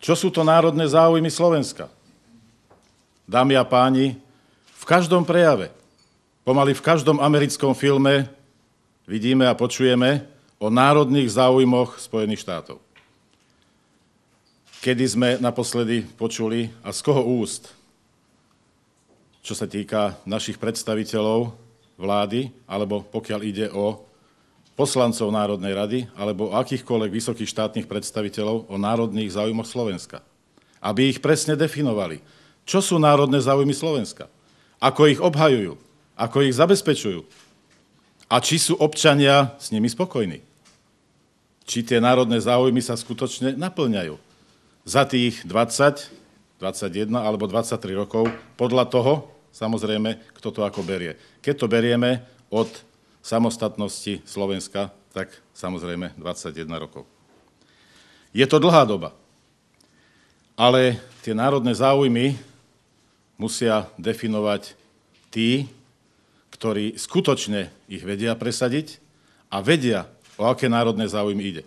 Čo sú to národné záujmy Slovenska? Dámy a páni, v každom prejave, pomaly v každom americkom filme vidíme a počujeme o národných záujmoch Spojených štátov. Kedy sme naposledy počuli a z koho úst, čo sa týka našich predstaviteľov vlády, alebo pokiaľ ide o poslancov Národnej rady, alebo o akýchkoľvek vysokých štátnych predstaviteľov o národných záujmoch Slovenska. Aby ich presne definovali. Čo sú národné záujmy Slovenska? Ako ich obhajujú? Ako ich zabezpečujú? A či sú občania s nimi spokojní? Či tie národné záujmy sa skutočne naplňajú? Za tých 20, 21 alebo 23 rokov, podľa toho, samozrejme, kto to ako berie. Keď to berieme od samostatnosti Slovenska, tak samozrejme 21 rokov. Je to dlhá doba, ale tie národné záujmy musia definovať tí, ktorí skutočne ich vedia presadiť a vedia, o aké národné záujmy ide.